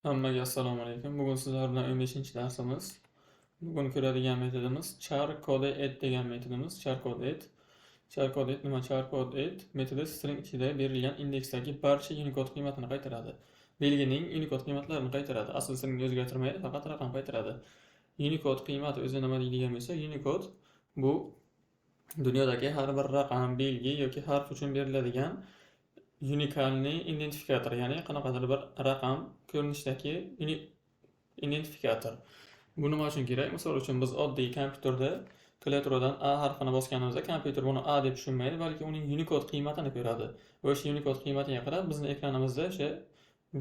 Hammaga assalomu alaykum. Bugun sizlar bilan 15-darsimiz. Bugun ko'radigan metodimiz char kode et degan metodimiz. Char kode et. Char kode et nima? Char kode et metodi string ichida berilgan indeksdagi barcha Unicode qiymatini qaytaradi. Belgining Unicode qiymatlarini qaytaradi. Asl stringni o'zgartirmaydi, faqat raqam qaytaradi. Unicode qiymati o'zi nima deydigan bo'lsa, Unicode bu dunyodagi har bir raqam, belgi yoki harf uchun beriladigan unikalniy identifikator, ya'ni qanaqadir bir raqam ko'rinishdagi identifikator. Bu nima uchun kerak? Misol uchun biz oddiy kompyuterda klaviaturadan A harfini bosganimizda kompyuter buni A deb tushunmaydi, balki uning Unicode qiymatini ko'radi. Va o'sha Unicode qiymatiga qarab bizning ekranimizda o'sha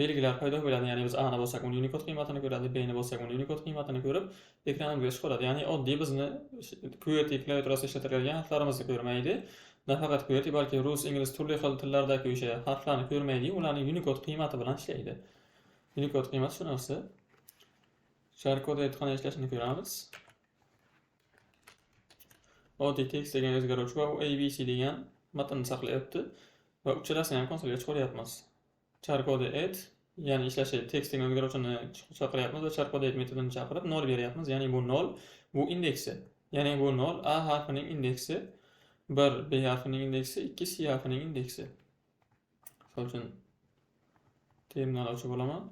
belgilar paydo bo'ladi. Ya'ni biz A ni bossak uni Unicode qiymatini ko'radi, B ni bossak uni Unicode qiymatini ko'rib ekranimizga chiqaradi. Ya'ni oddiy bizni QWERTY klaviaturasida ishlatilgan harflarimizni ko'rmaydi. Nafaqat QWERTY, balki rus, ingliz, turli xil tillardagi o'sha harflarni ko'rmaydi, ularning Unicode qiymati bilan ishlaydi. Unicode qiymati shu narsa. Char kode et qanday ishlashini ko'ramiz. Oddiy text degan o'zgaruvchi va u ABC degan matnni saqlayapti va uchalasini ham konsolga chiqaryapmiz. Char kode et, ya'ni ishlashi text degan o'zgaruvchini chaqiryapmiz va char kode et metodini chaqirib 0 beryapmiz. Ya'ni bu 0, bu indeksi. Ya'ni bu 0 A harfining indeksi, 1 B harfining indeksi, 2 C harfining indeksi. Misol uchun terminal ochib olaman.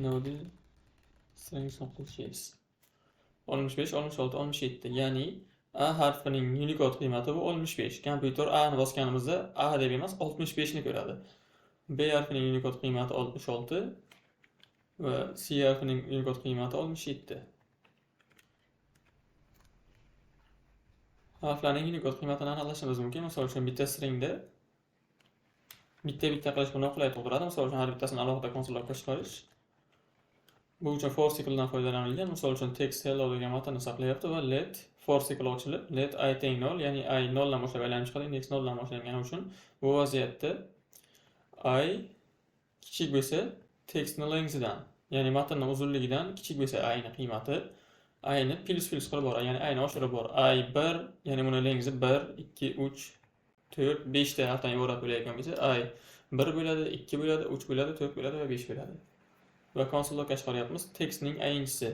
Node strings chess 65, 66, 67. Ya'ni A harfining Unicode qiymati bu 65. Kompyuter A ni bosganimizda A deb emas 65 ni ko'radi. B harfining Unicode qiymati 66 va C harfining Unicode qiymati 67. Harflarning Unicode qiymatini aniqlashimiz mumkin. Misol uchun bitta stringda bitta qilish buni qulay tug'diradi. Misol uchun har bittasini alohida konsolga chiqarish. Bu uchun for sikldan foydalanilgan. Misol uchun text hello degan matnni saqlayapti va let for sikl ochilib, let I teng 0, ya'ni I 0 dan boshlab aylanib chiqadi. Index 0 dan boshlangani uchun bu vaziyatda I kichik bo'lsa textning length'idan, ya'ni matnning uzunligidan kichik bo'lsa I ning qiymati I ni plus qilib boradi, ya'ni I ni oshirib boradi. I 1, ya'ni buni lengthi 1, 2, 3, 4, 5 ta harfdan iborat bo'layotgan bo'lsa I 1 bo'ladi, 2 bo'ladi, 3 bo'ladi, 4 bo'ladi va 5 bo'ladi. Va konsolga chiqaryapmiz textning ayinchisi.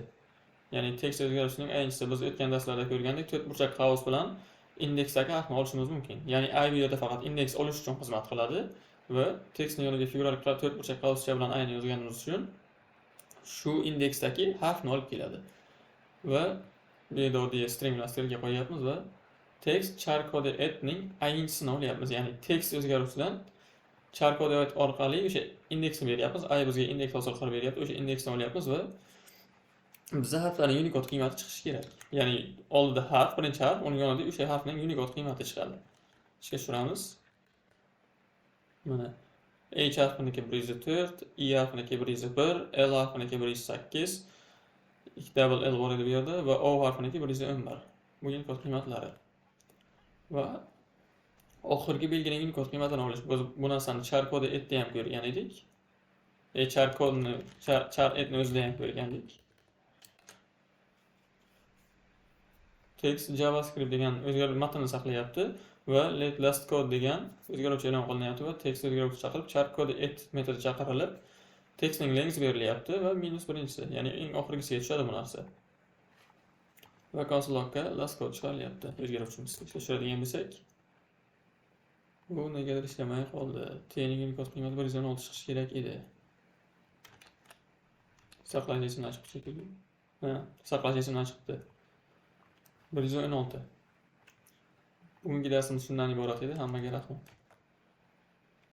Ya'ni text o'zgarishining ayinchisi. Biz o'tgan darslarda ko'rgandek, 4 burchak qavs bilan indeksdagi harfni olishimiz mumkin. Ya'ni I bu yerda faqat indeks olish uchun xizmat qiladi va textning yoniga figural 4 burchak qavscha bilan ayni yozganimiz uchun shu indeksdagi harfni olib keladi. Va bedodiy string bilan stringga qo'yapmiz va text char kode et ning ayinchisini olyapmiz. Ya'ni text o'zgaruvchidan char kode et orqali o'sha indeksni beryapmiz. I bizga indeks hosil qilib beryapti. O'sha indeksni olyapmiz va bizga harflarning Unicode qiymati chiqishi kerak. Ya'ni oldida harf, birinchi harf, uning yonida o'sha harfning Unicode qiymati chiqadi. Ishga tushiramiz. Mana H harfiniki 104, E harfiniki 101, L harfiniki 108, 2 double L bor edi bu yerda va O harfiniki 111. Bu Unicode qiymatlari. Va oxirgi belgining Unicode qiymatini olish. Biz bu narsani char kode etda ham ko'rgan edik. Char kodni char etni o'zida ham ko'rgandik. Text JavaScript degan o'zgaruvchi matnni saqlayapti va let last code degan o'zgaruvchi e'lon qilinyapti va text o'zgaruvchi chaqirib char kode et metodi chaqirilib textning length berilyapti va -1-si, ya'ni eng oxirgisiga tushadi bu narsa. Va konsolga last code chiqarilyapti o'zgaruvchimiz. Tushiradigan bo'lsak, bu negadir ishlamay qoldi. T'ning Unicode qiymati 116 chiqishi kerak edi. Saqlash esini ochib chekildi. Saqlash esini chiqdi. 116. Bugungi darsimiz shundan iborat edi. Hammaga rahmat.